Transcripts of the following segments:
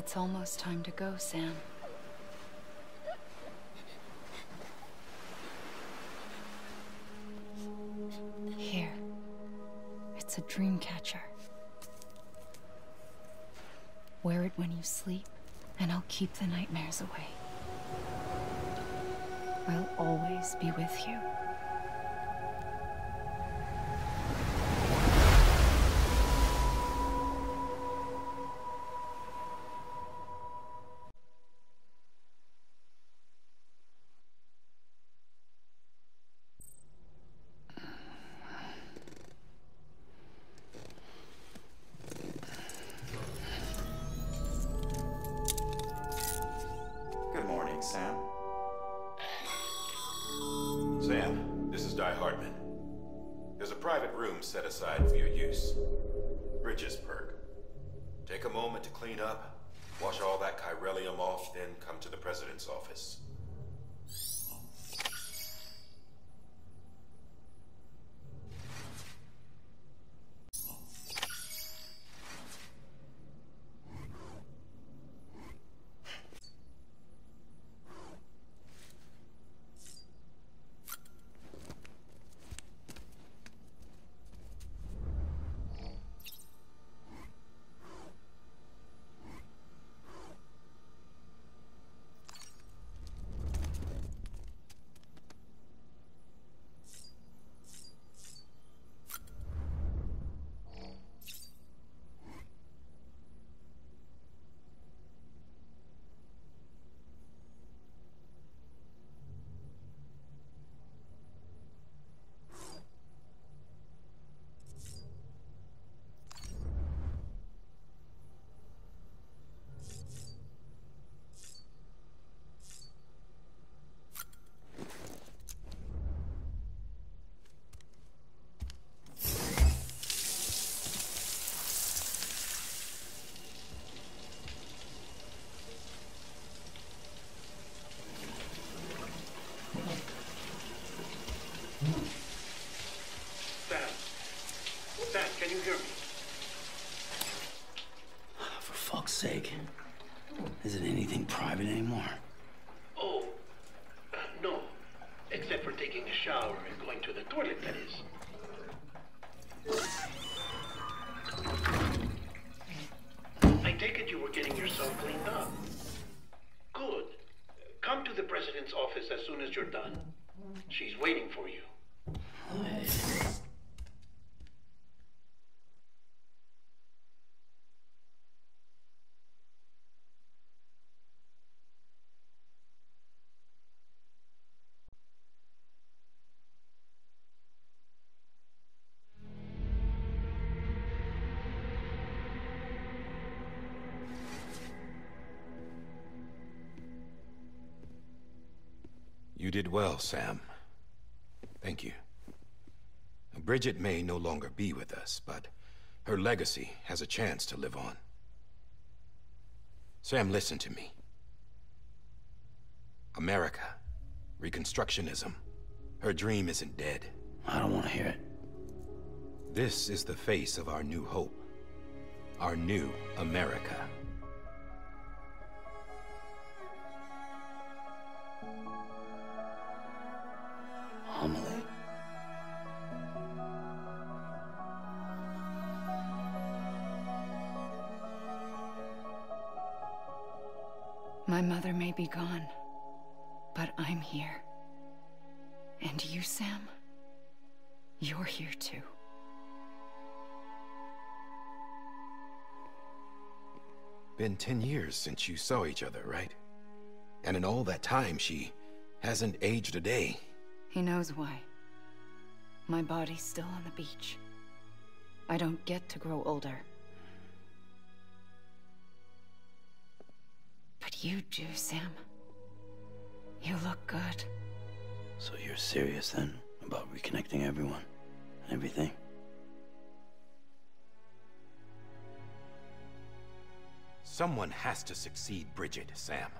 It's almost time to go, Sam. Here. It's a dream catcher. Wear it when you sleep, and I'll keep the nightmares away. I'll always be with you. Good morning, Sam. Sam, this is Di Hartman. There's a private room set aside for your use. Bridges perk. Take a moment to clean up, wash all that chiralium off, then come to the president's office. Sam, can you hear me? For fuck's sake. Is it anything private anymore? Oh, no. Except for taking a shower and going to the toilet, that is. I take it you were getting yourself cleaned up. Good. Come to the president's office as soon as you're done. She's waiting for you. You did well, Sam. Thank you. Bridget may no longer be with us, but her legacy has a chance to live on. Sam, listen to me. America, Reconstructionism, her dream isn't dead. I don't want to hear it. This is the face of our new hope. Our new America. Amelie. My mother may be gone, but I'm here. And you, Sam? You're here too. Been 10 years since you saw each other, right? And in all that time, she hasn't aged a day. He knows why. My body's still on the beach. I don't get to grow older. But you do, Sam. You look good. So you're serious then about reconnecting everyone and everything? Someone has to succeed Bridget, Sam.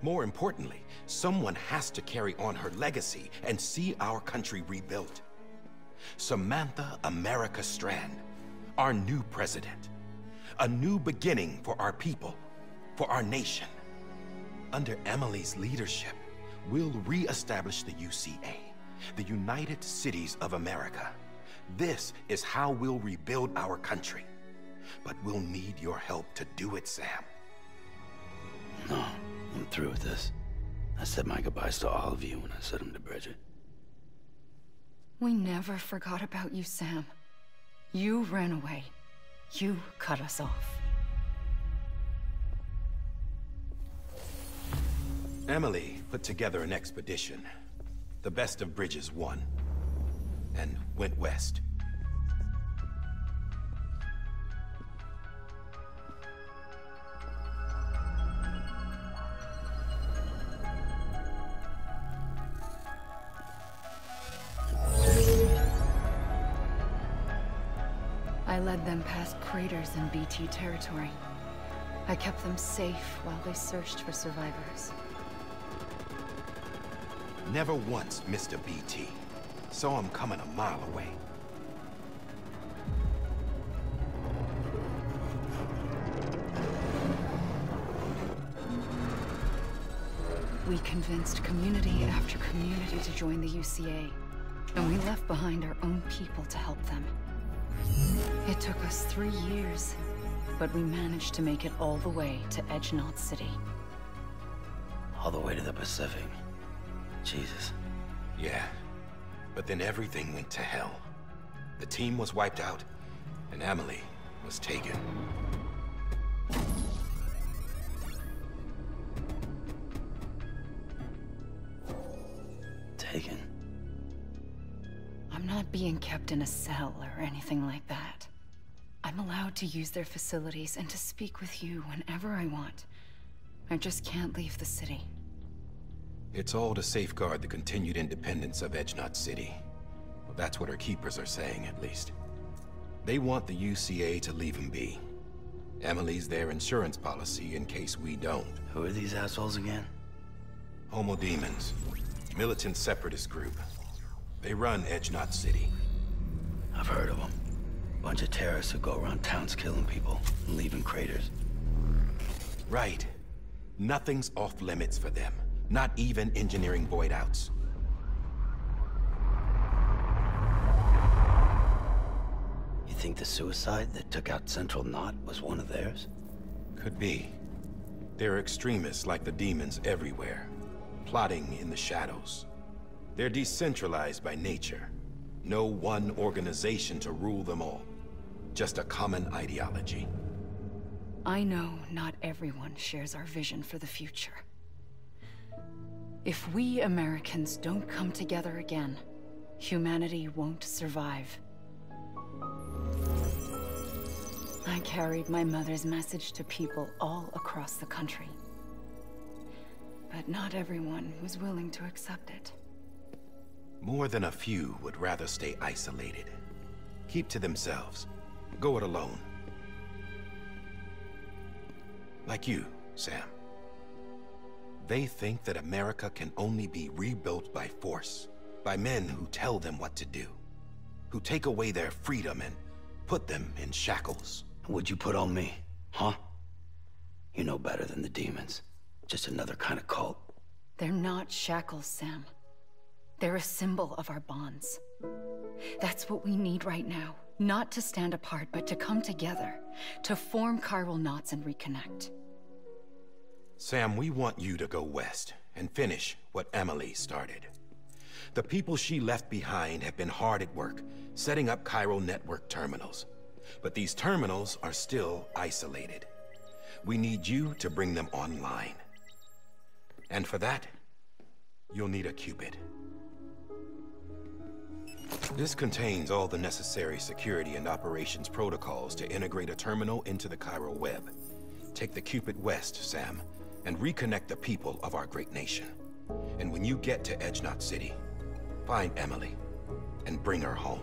More importantly, someone has to carry on her legacy and see our country rebuilt. Samantha America Strand, our new president. A new beginning for our people. for our nation. Under Amelie's leadership, we'll re-establish the UCA, the United Cities of America. This is how we'll rebuild our country. But we'll need your help to do it, Sam. No, I'm through with this. I said my goodbyes to all of you when I said them to Bridget. We never forgot about you, Sam. You ran away. You cut us off. Amelie put together an expedition. The best of Bridges won, and went west. I led them past craters in BT territory. I kept them safe while they searched for survivors. Never once missed a BT. Saw him coming a mile away. We convinced community after community to join the UCA, and we left behind our own people to help them. It took us 3 years, but we managed to make it all the way to Edgenot City. All the way to the Pacific. Jesus. Yeah, but then everything went to hell. The team was wiped out, and Amelie was taken. Taken? I'm not being kept in a cell or anything like that. I'm allowed to use their facilities and to speak with you whenever I want. I just can't leave the city. It's all to safeguard the continued independence of Edgenot City. Well, that's what our keepers are saying, at least. They want the UCA to leave him be. Amelie's their insurance policy in case we don't. Who are these assholes again? Homo Demons. Militant separatist group. They run Edgenot City. I've heard of them. Bunch of terrorists who go around towns killing people and leaving craters. Right. Nothing's off limits for them. Not even engineering void outs. You think the suicide that took out Central Knot was one of theirs? Could be. There are extremists like the demons everywhere, plotting in the shadows. They're decentralized by nature. No one organization to rule them all. Just a common ideology. I know not everyone shares our vision for the future. If we Americans don't come together again, humanity won't survive. I carried my mother's message to people all across the country. But not everyone was willing to accept it. More than a few would rather stay isolated. Keep to themselves. Go it alone. Like you, Sam. They think that America can only be rebuilt by force, by men who tell them what to do, who take away their freedom and put them in shackles. What'd you put on me, huh? You know better than the demons. Just another kind of cult. They're not shackles, Sam. They're a symbol of our bonds. That's what we need right now. Not to stand apart, but to come together, to form chiral knots and reconnect. Sam, we want you to go west and finish what Amelie started. The people she left behind have been hard at work, setting up chiral network terminals. But these terminals are still isolated. We need you to bring them online. And for that, you'll need a Cupid. This contains all the necessary security and operations protocols to integrate a terminal into the chiral web. Take the Cupid west, Sam, and reconnect the people of our great nation. And when you get to Edgenot City, find Amelie and bring her home.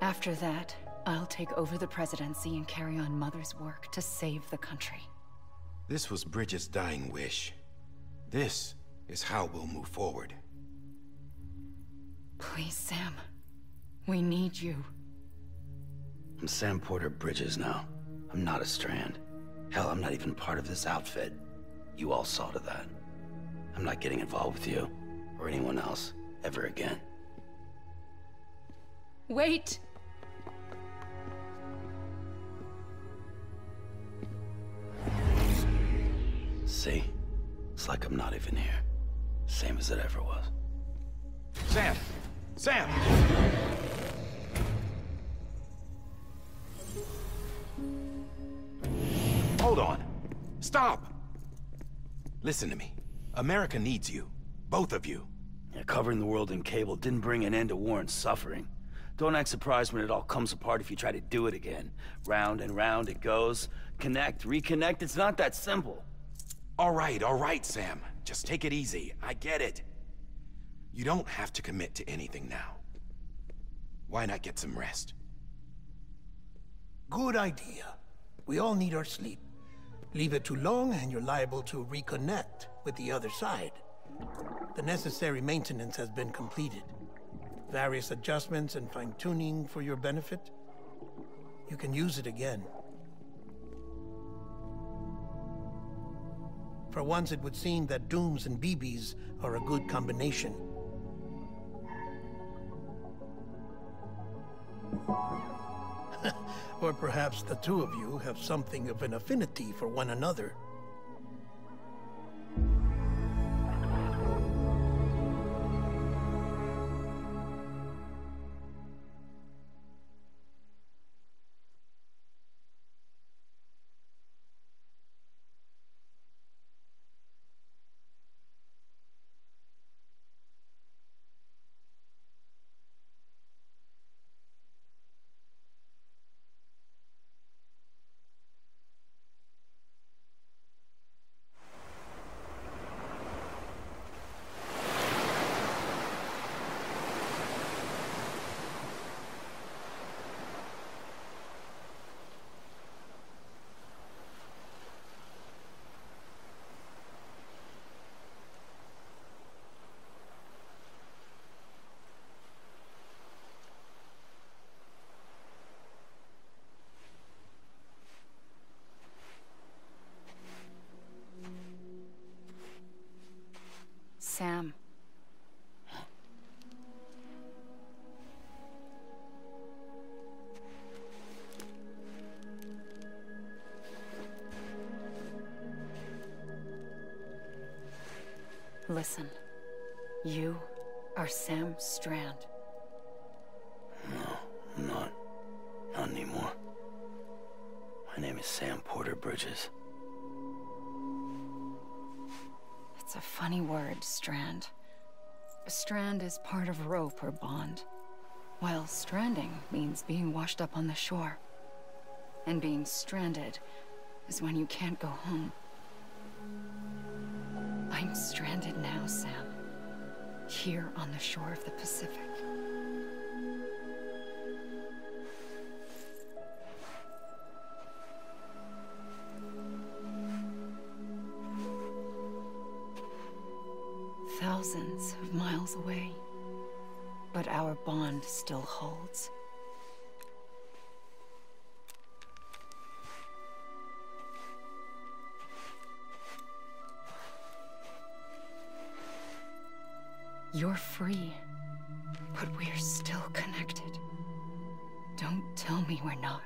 After that, I'll take over the presidency and carry on Mother's work to save the country. This was Bridget's dying wish. This is how we'll move forward. Please, Sam. We need you. I'm Sam Porter Bridges now. I'm not a Strand. Hell, I'm not even part of this outfit. You all saw to that. I'm not getting involved with you, or anyone else, ever again. Wait! See? It's like I'm not even here. Same as it ever was. Sam! Sam! Hold on. Stop! Listen to me. America needs you. Both of you. Yeah, covering the world in cable didn't bring an end to war and suffering. Don't act surprised when it all comes apart if you try to do it again. Round and round it goes. Connect, reconnect, it's not that simple. All right, Sam. Just take it easy. I get it. You don't have to commit to anything now. Why not get some rest? Good idea. We all need our sleep. Leave it too long and you're liable to reconnect with the other side. The necessary maintenance has been completed. Various adjustments and fine-tuning for your benefit. You can use it again. For once, it would seem that Dooms and BBs are a good combination. Or perhaps the two of you have something of an affinity for one another. Sam. Listen. You are Sam Strand. No, I'm not. Not anymore. My name is Sam Porter Bridges. It's a funny word, Strand. A strand is part of rope or bond, while stranding means being washed up on the shore. And being stranded is when you can't go home. I'm stranded now, Sam. Here on the shore of the Pacific. Thousands of miles away, but our bond still holds. You're free, but we're still connected. Don't tell me we're not.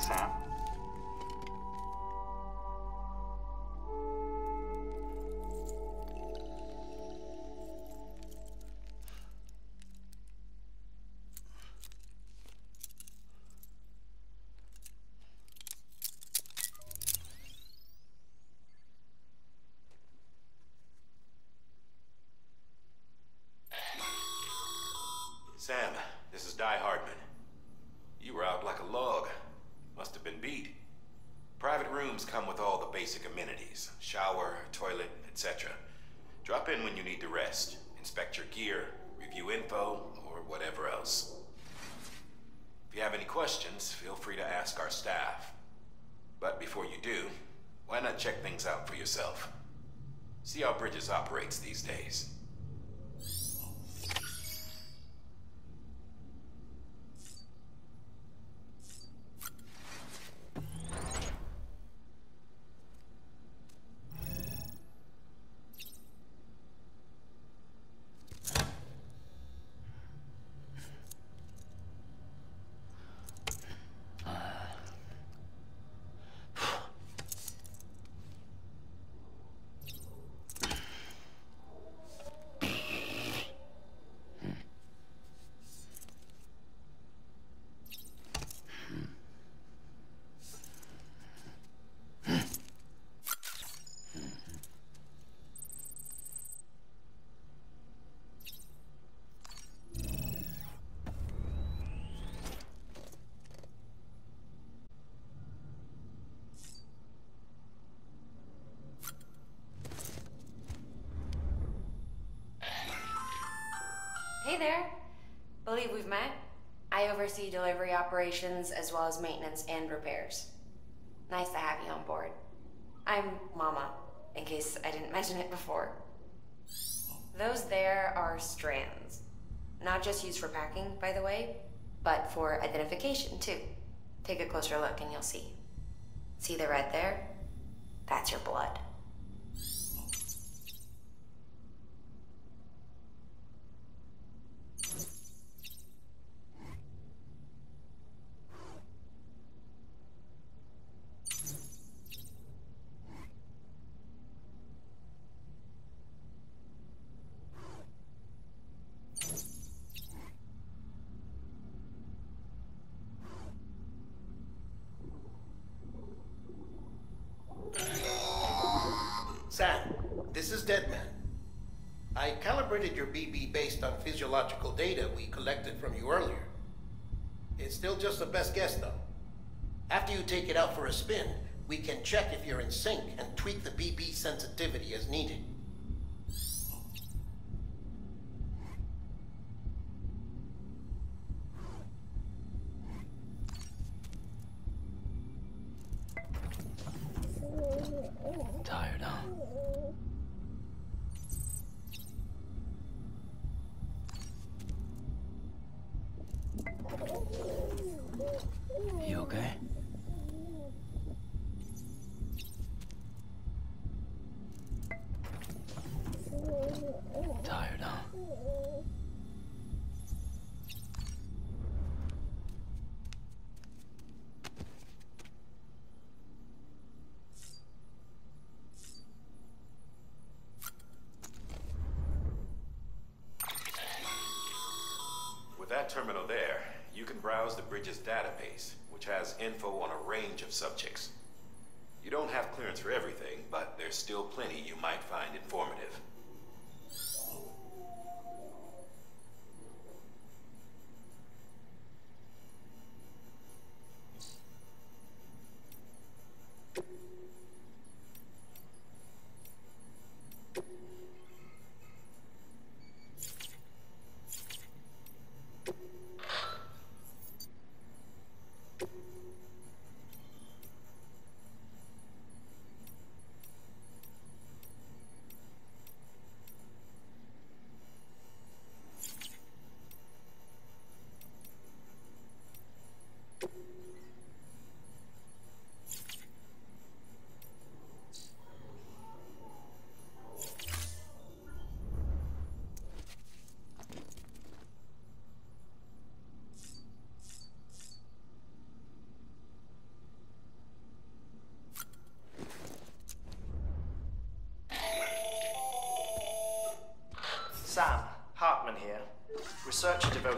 Sam? Sam, this is Hardman. You were out like a log. Must have been beat. Private rooms come with all the basic amenities. Shower, toilet, etc. Drop in when you need to rest. Inspect your gear, review info, or whatever else. If you have any questions, feel free to ask our staff. But before you do, why not check things out for yourself? See how Bridges operates these days. Hey there. Believe we've met. I oversee delivery operations as well as maintenance and repairs. Nice to have you on board. I'm Mama, in case I didn't mention it before. Those there are strands. Not just used for packing, by the way, but for identification too. Take a closer look and you'll see. See the red there? That's your blood. Sam, this is Deadman. I calibrated your BB based on physiological data we collected from you earlier. It's still just a best guess, though. After you take it out for a spin, we can check if you're in sync and tweak the BB sensitivity as needed. Tired, huh? You okay? Tired, huh? With that terminal there, you can browse the Bridges database, which has info on a range of subjects. You don't have clearance for everything, but there's still plenty you might find informative.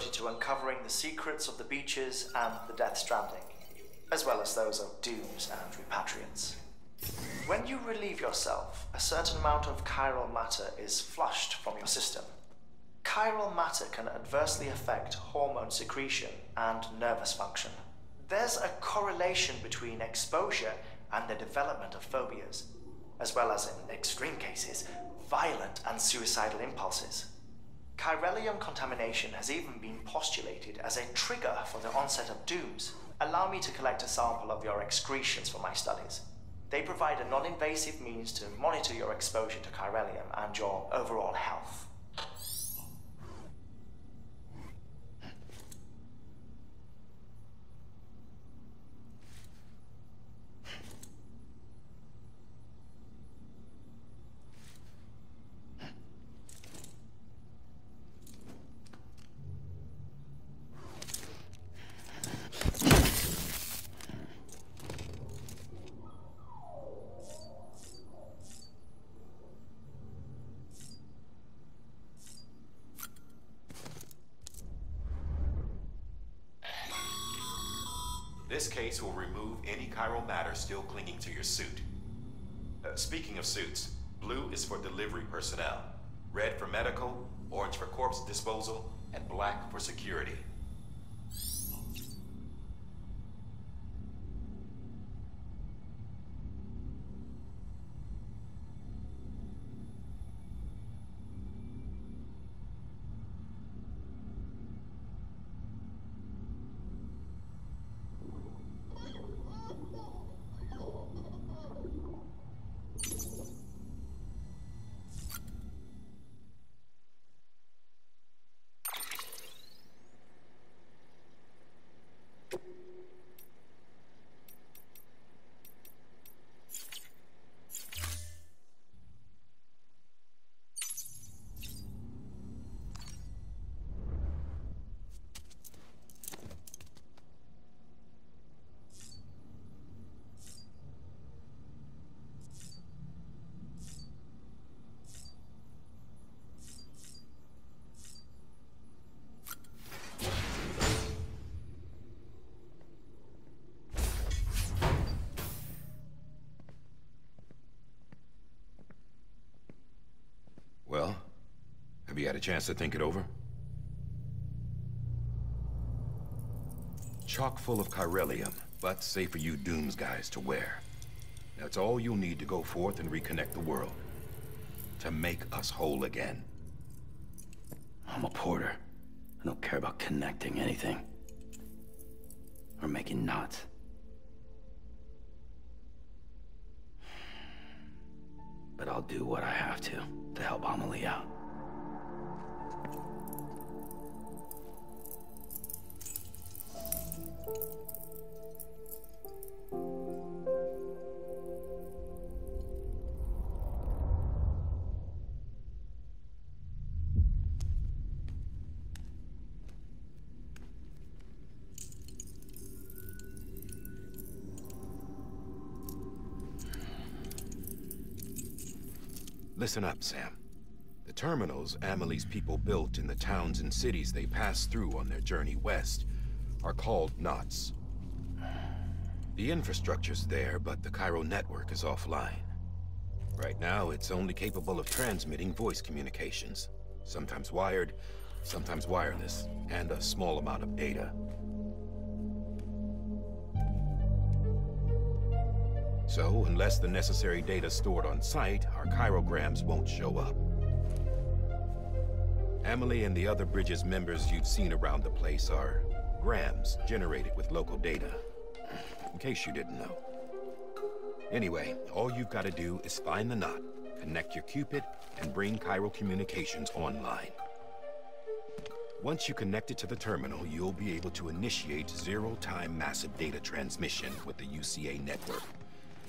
devoted to uncovering the secrets of the beaches and the Death Stranding, as well as those of dooms and repatriants. When you relieve yourself, a certain amount of chiral matter is flushed from your system. Chiral matter can adversely affect hormone secretion and nervous function. There's a correlation between exposure and the development of phobias, as well as, in extreme cases, violent and suicidal impulses. Chiralium contamination has even been postulated as a trigger for the onset of dooms. Allow me to collect a sample of your excretions for my studies. They provide a non-invasive means to monitor your exposure to chiralium and your overall health. This case will remove any chiral matter still clinging to your suit. Speaking of suits, blue is for delivery personnel, red for medical, orange for corpse disposal, and black for security. Well, have you had a chance to think it over? Chock full of chiralium, but safe for you Dooms guys to wear. That's all you'll need to go forth and reconnect the world. To make us whole again. I'm a porter. I don't care about connecting anything. Or making knots. But I'll do what I have to help Amelie out. Listen up, Sam. The terminals Amelie's people built in the towns and cities they passed through on their journey west are called knots. The infrastructure's there, but the chiral network is offline. Right now, it's only capable of transmitting voice communications. Sometimes wired, sometimes wireless, and a small amount of data. So, unless the necessary data stored on site, our chirograms won't show up. Amelie and the other Bridges members you've seen around the place are grams generated with local data. In case you didn't know. Anyway, all you've got to do is find the knot, connect your Cupid, and bring chiral communications online. Once you connect it to the terminal, you'll be able to initiate zero-time massive data transmission with the UCA network.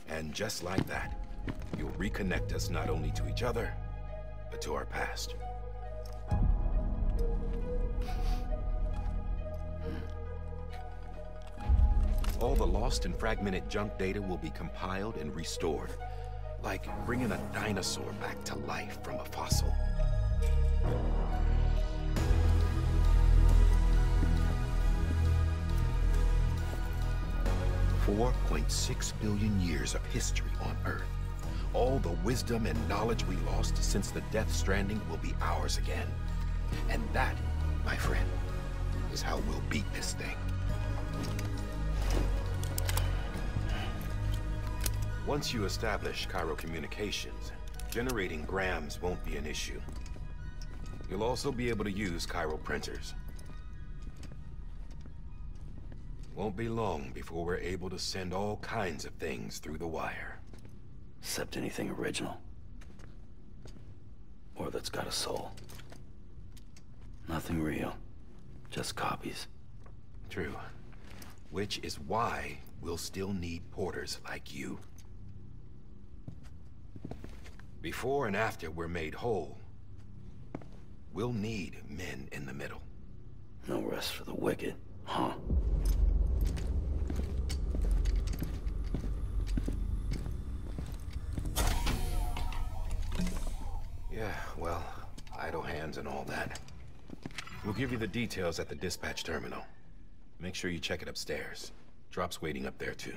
And just like that, you'll reconnect us not only to each other, but to our past. All the lost and fragmented junk data will be compiled and restored, like bringing a dinosaur back to life from a fossil. 4.6 billion years of history on Earth. All the wisdom and knowledge we lost since the Death Stranding will be ours again. And that, my friend, is how we'll beat this thing. Once you establish Cairo communications, generating grams won't be an issue. You'll also be able to use Cairo printers. Won't be long before we're able to send all kinds of things through the wire. Except anything original. Or that's got a soul. Nothing real. Just copies. True. Which is why we'll still need porters like you. Before and after we're made whole, we'll need men in the middle. No rest for the wicked, huh? Yeah, well, idle hands and all that. We'll give you the details at the dispatch terminal. Make sure you check it upstairs. Drop's waiting up there, too.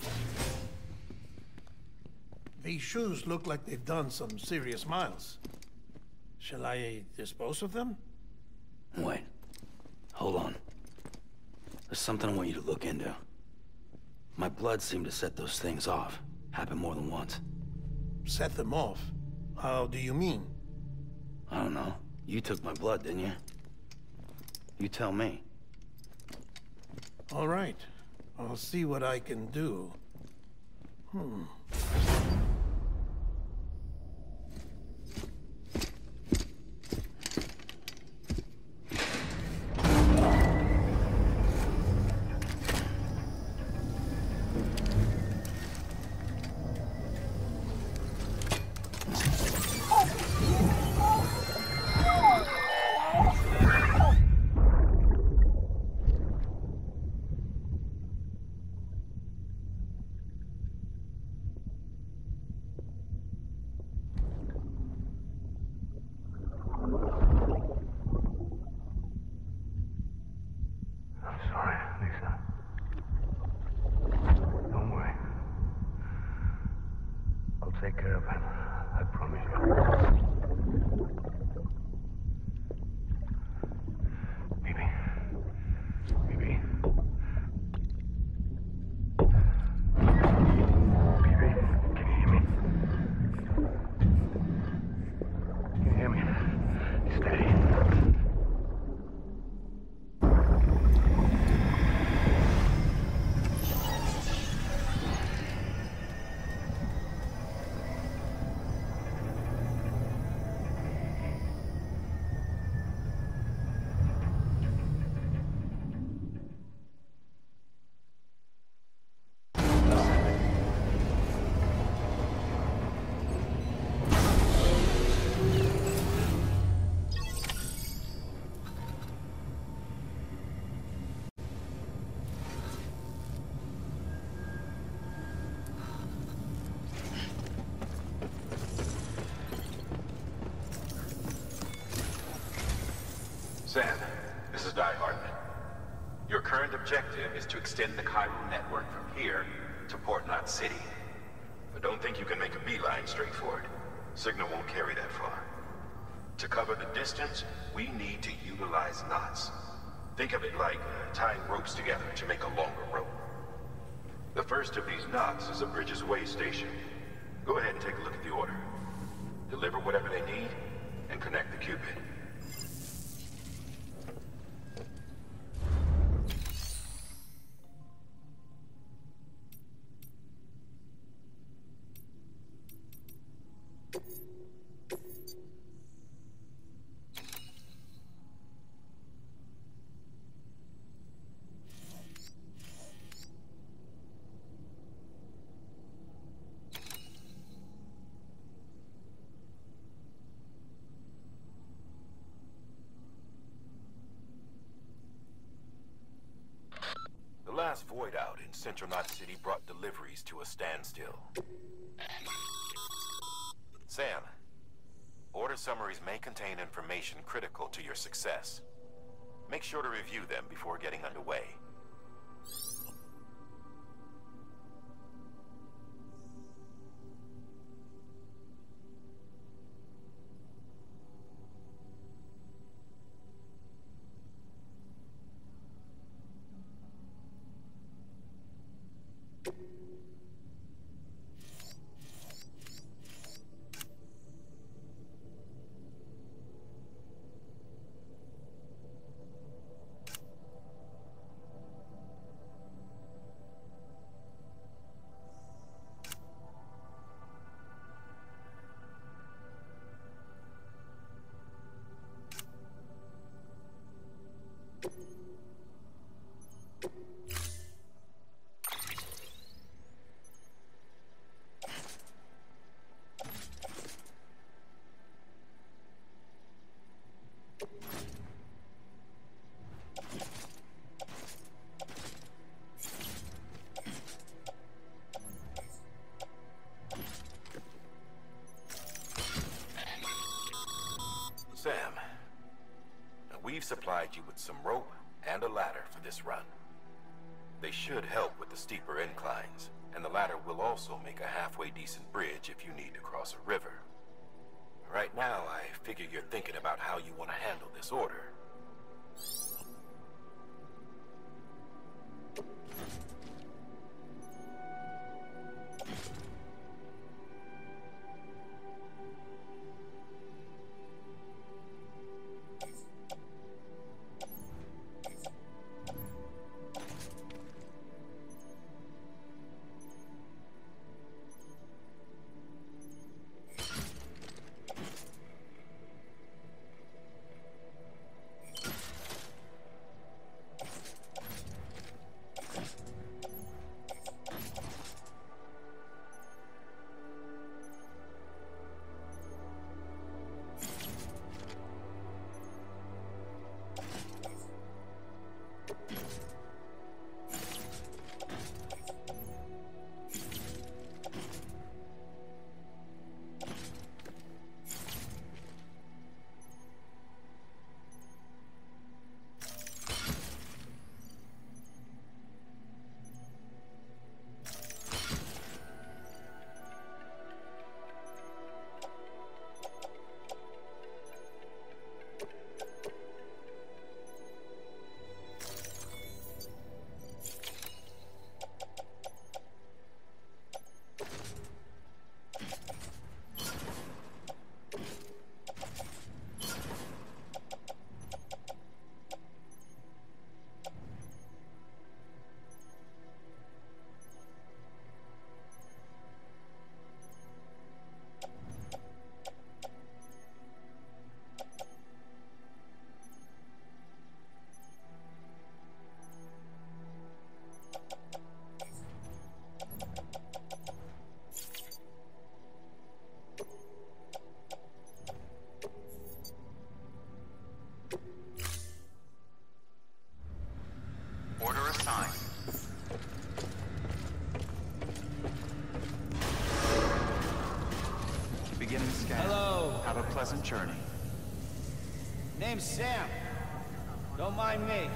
These shoes look like they've done some serious miles. Shall I dispose of them? Wait. Hold on. There's something I want you to look into. My blood seemed to set those things off. Happened more than once. Set them off? How do you mean? I don't know. You took my blood, didn't you? You tell me. All right. I'll see what I can do. Take care of him. I promise you. Baby. Baby. Baby, can you hear me? Can you hear me? Steady. Sam, this is Hartman. Your current objective is to extend the Cairo network from here to Port Knot City. But don't think you can make a beeline straight for it. Signal won't carry that far. To cover the distance, we need to utilize knots. Think of it like tying ropes together to make a longer rope. The first of these knots is a Bridges Way station. Go ahead and take a look at the order. Deliver whatever they need, and connect the Cupid. The last void out in Central Knot City brought deliveries to a standstill. Sam, order summaries may contain information critical to your success. Make sure to review them before getting underway. supplied you with some rope and a ladder for this run. They should help with the steeper inclines, and the ladder will also make a halfway decent bridge if you need to cross a river. Right now, I figure you're thinking about how you want to handle this order. Order assigned. Beginning scan. Hello. Have a pleasant journey. Name's Sam. Don't mind me.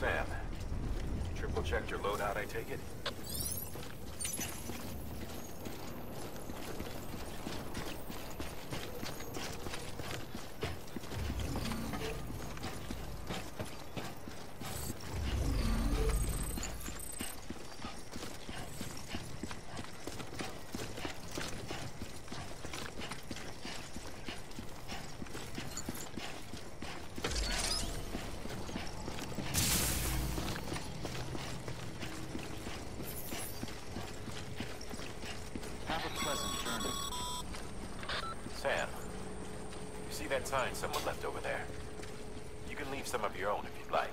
Sam, triple-checked your loadout, I take it? Sam, that sign someone left over there. You can leave some of your own if you'd like.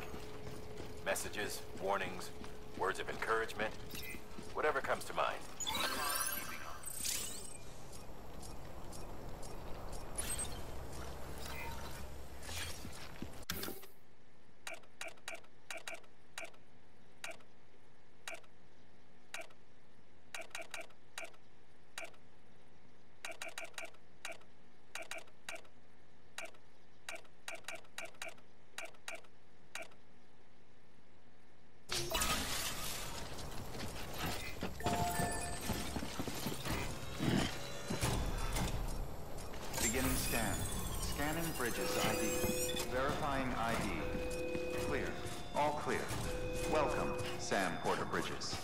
Messages, warnings, words of encouragement, whatever comes to mind. Beginning scan. Scanning Bridges ID. Verifying ID. Clear. All clear. Welcome, Sam Porter Bridges.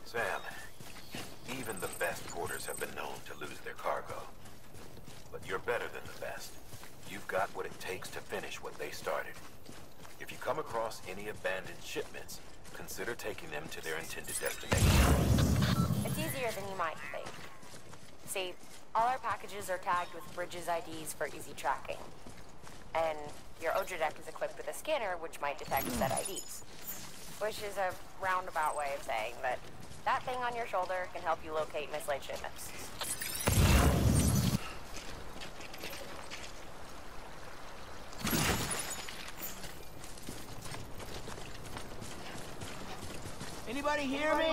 Sam, even the best porters have been known to lose their cargo. But you're better than the best. You've got what it takes to finish what they started. If you come across any abandoned shipments, consider taking them to their intended destination. It's easier than you might think. See, all our packages are tagged with Bridges IDs for easy tracking. And your Odra deck is equipped with a scanner which might detect said IDs. Which is a roundabout way of saying that that thing on your shoulder can help you locate mislaid shipments. Anybody hear me?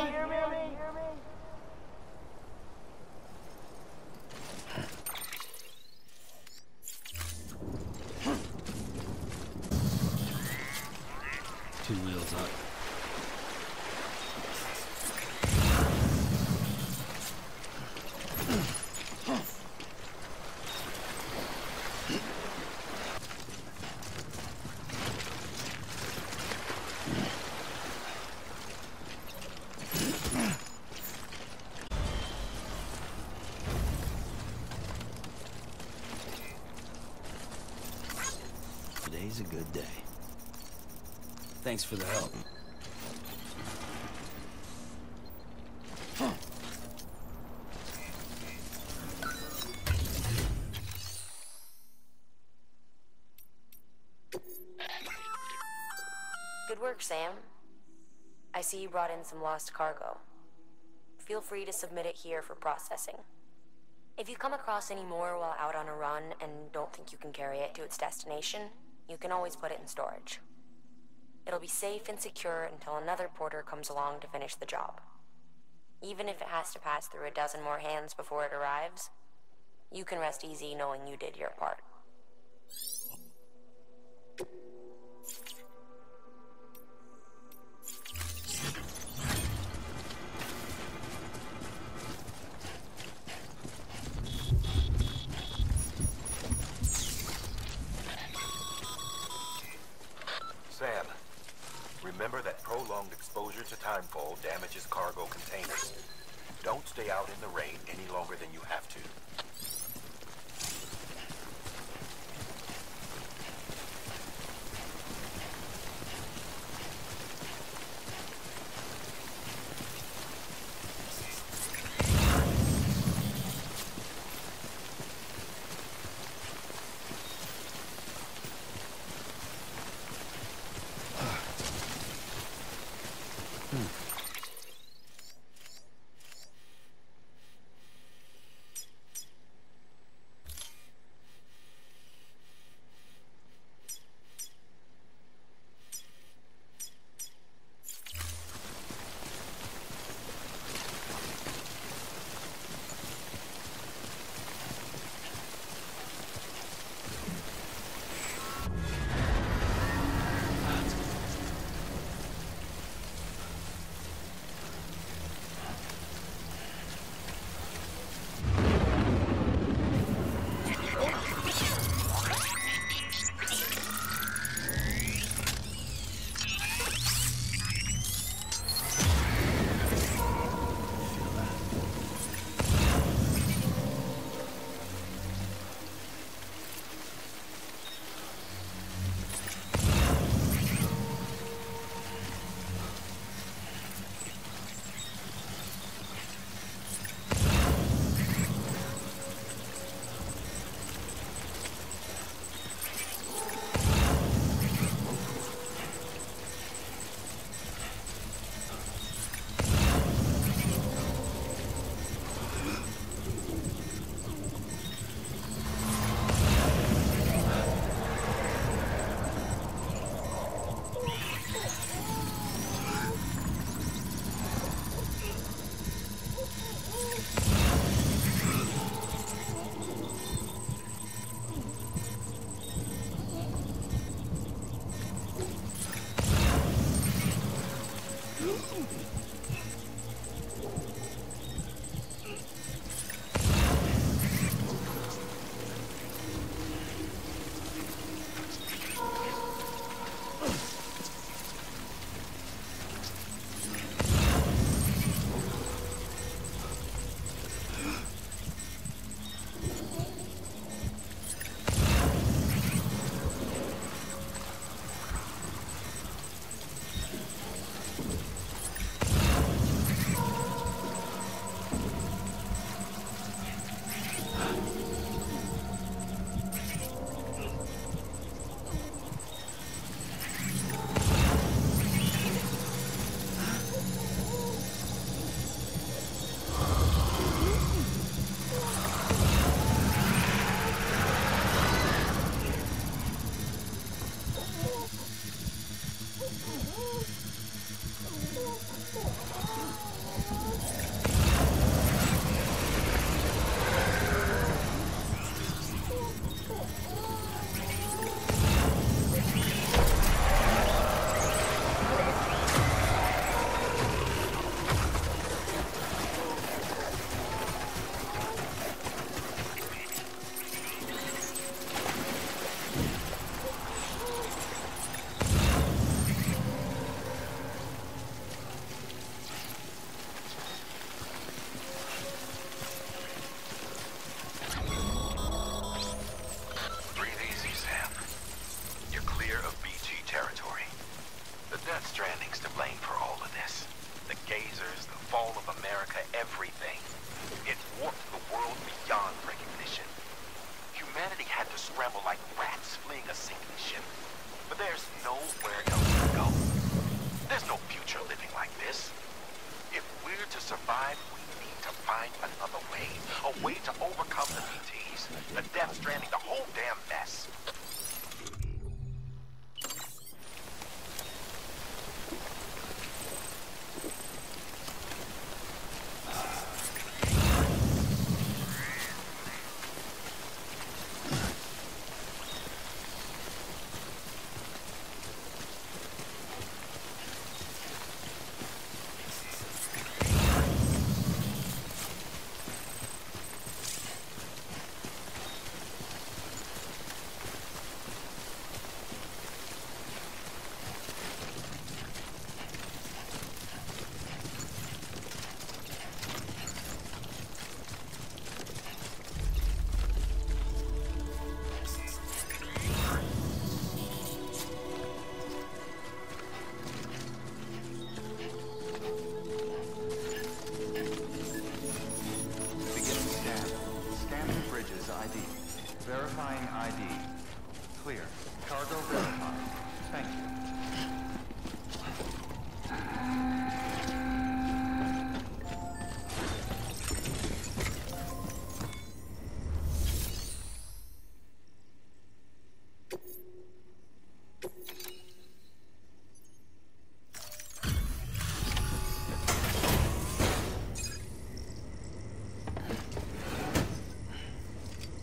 Two wheels up. Today's a good day. Thanks for the help. Good work, Sam. I see you brought in some lost cargo. Feel free to submit it here for processing. If you come across any more while out on a run and don't think you can carry it to its destination, you can always put it in storage. It'll be safe and secure until another porter comes along to finish the job. Even if it has to pass through a dozen more hands before it arrives, you can rest easy knowing you did your part. Sam, remember that prolonged exposure to timefall damages cargo containers. Don't stay out in the rain any longer than you have to. everything. It warped the world beyond recognition. Humanity had to scramble like rats fleeing a sinking ship. But there's nowhere else to go. There's no future living like this. If we're to survive, we need to find another way. A way to overcome the BTs, the Death Stranding, the whole damn mess. Verifying ID. Clear. Cargo verified. Thank you.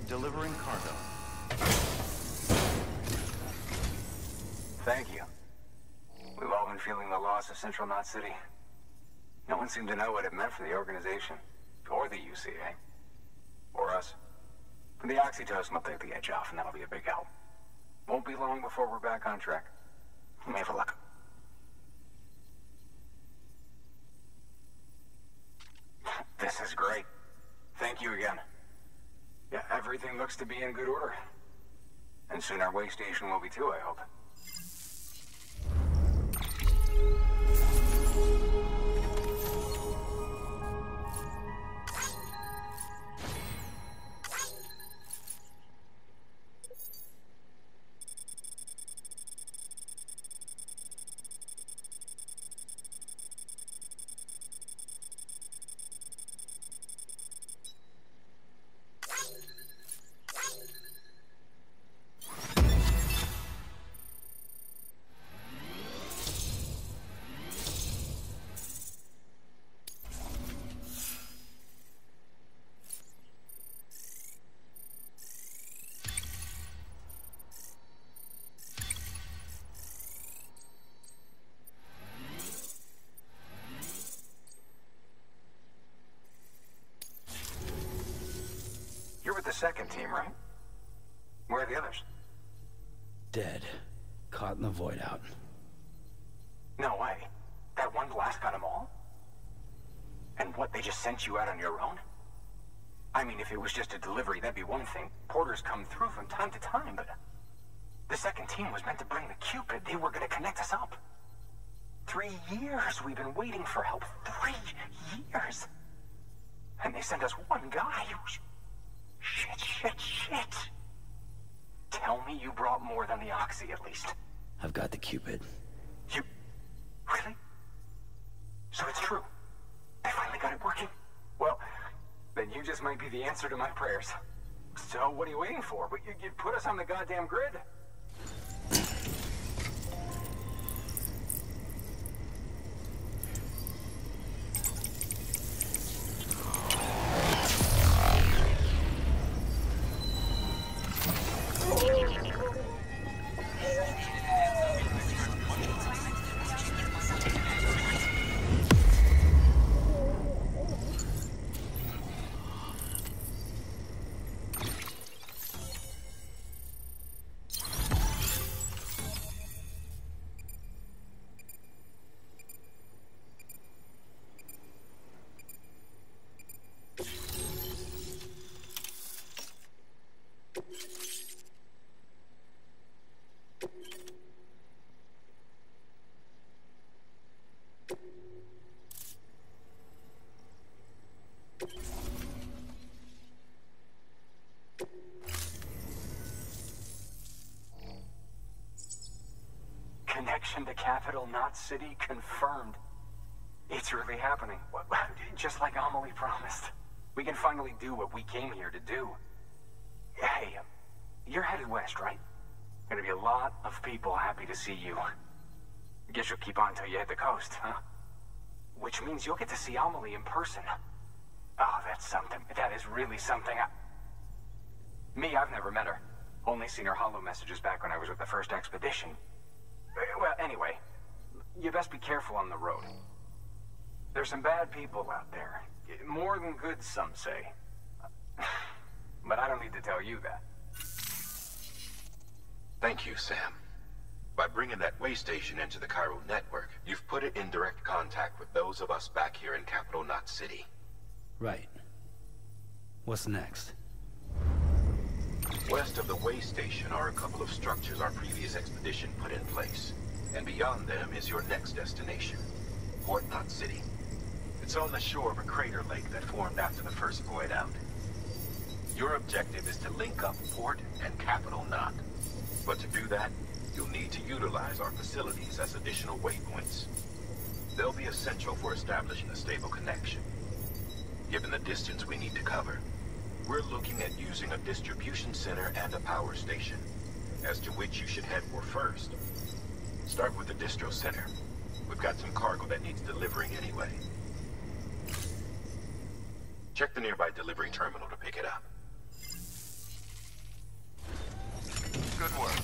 Delivering cargo. Thank you. We've all been feeling the loss of Central Knot City. No one seemed to know what it meant for the organization, or the UCA, or us. But the oxytocin will take the edge off, and that'll be a big help. Won't be long before we're back on track. We may have a look. This is great. Thank you again. Yeah, everything looks to be in good order. And soon our way station will be too, I hope. You're with the second team, right? Where are the others? Dead. Caught in the void out. No way. That one blast got them all? And what, they just sent you out on your own? I mean, if it was just a delivery, that'd be one thing. Porters come through from time to time, but... The second team was meant to bring the Cupid. They were gonna connect us up. 3 years we've been waiting for help. 3 years! And they sent us one guy. Shit. Tell me you brought more than the Oxy, at least. I've got the Cupid. You... Really? So it's true. They finally got it working? Well, then you just might be the answer to my prayers. So what are you waiting for? You put us on the goddamn grid. connection to Capital Knot City confirmed. It's really happening. Just like Amelie promised. We can finally do what we came here to do. Hey, you're headed west, right? Gonna be a lot of people happy to see you. Guess you'll keep on till you hit the coast, huh? Which means you'll get to see Amelie in person. Oh, that's something. That is really something. I've never met her. Only seen her holo messages back when I was with the first expedition. Well, anyway, you best be careful on the road. There's some bad people out there. More than good, some say. But I don't need to tell you that. Thank you, Sam. By bringing that way station into the Cairo network, you've put it in direct contact with those of us back here in Capital Knot City. Right. What's next? West of the way station are a couple of structures our previous expedition put in place. And beyond them is your next destination, Port Knot City. It's on the shore of a crater lake that formed after the first void out. Your objective is to link up Port and Capital Knot. But to do that, you'll need to utilize our facilities as additional waypoints. They'll be essential for establishing a stable connection. Given the distance we need to cover, we're looking at using a distribution center and a power station, as to which you should head for first. Start with the distro center. We've got some cargo that needs delivering anyway. Check the nearby delivery terminal to pick it up. Good work.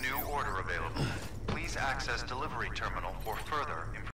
New order available. Please access delivery terminal for further information.